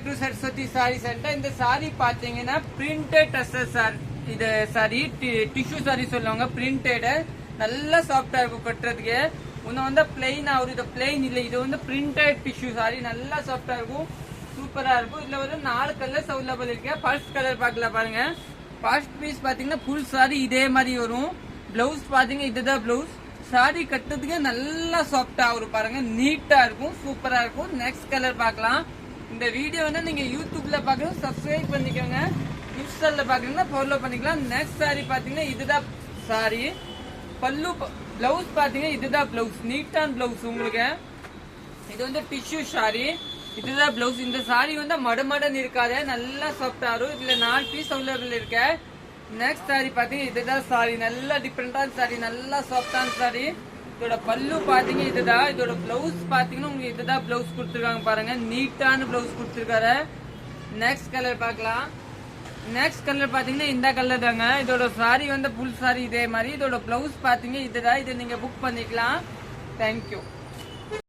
To Saraswati sari centre. இந்த சாரி பாத்தீங்கன்னா printed tussar sir. இது சாரி டிஷ்யூ சாரி சொல்லுவாங்க. பிரிண்டட் நல்லா சாஃப்டா இருக்கும் கட்டுறதுக்கு. இன்னும் வந்து பிளெயின் ஆகுது. இது பிளெயின் இல்லை, இது வந்து பிரிண்டட் டிஷ்யூ சாரி. நல்லா சாஃப்டா இருக்கும், சூப்பரா இருக்கும். இதுல வந்து 4 கலர்ஸ் அவைலபிள் இருக்கு. ஃபர்ஸ்ட் கலர் பார்க்கல பாருங்க. ஃபர்ஸ்ட் பீஸ் பாத்தீங்கன்னா ஃபுல் சாரி இதே மாதிரி வரும். பிளவுஸ் பாத்தீங்கன்னா இதுதான் பிளவுஸ். சாரி கட்டுறதுக்கு நல்லா சாஃப்டா வரும் பாருங்க. நீட்டா இருக்கும், சூப்பரா இருக்கும். நெக்ஸ்ட் கலர் பார்க்கலாம். இந்த வீடியோ வந்து நீங்க யூடியூப்ல பாக்கணும், சப்ஸ்கிரைப் பண்ணிக்கோங்க. இன்ஸ்டால பாக்கணும்னா ஃபாலோ பண்ணிக்கலாம். நெக்ஸ்ட் சாரி பாத்தீங்கன்னா இதுதான் சாரி. பல்லு பிளவுஸ் பாத்தீங்கன்னா இதுதான் பிளவுஸ். நீட்டான பிளவுஸ் உங்களுக்கு. இது வந்து டிஷ்யூ சாரி. இதுதான் பிளவுஸ். இந்த சாரி வந்து மடமடன் இருக்காது, நல்லா சாஃப்டா இருக்கும். இதுல 4 பீஸ் அவைலபிள் இருக்கு. நெக்ஸ்ட் சாரி பாத்தீங்கன்னா இதுதான் சாரி. நல்லா டிஃப்ரெண்டான சாரி, நல்லா சாஃப்டான சாரி. இதோட பல்லு பாத்தீங்க இதுதான். இதோட பிளவுஸ் பாத்தீங்கன்னா உங்களுக்கு இதுதான் பிளவுஸ் கொடுத்துருக்காங்க பாருங்க. நீட்டான பிளவுஸ் கொடுத்துருக்காரு. நெக்ஸ்ட் கலர் பார்க்கலாம். நெக்ஸ்ட் கலர் பாத்தீங்கன்னா இந்த கலர் தாங்க. இதோட சாரி வந்து ஃபுல் சாரி இதே மாதிரி. இதோட பிளவுஸ் பாத்தீங்க இதுதான். இதை நீங்க புக் பண்ணிக்கலாம். தேங்க்யூ.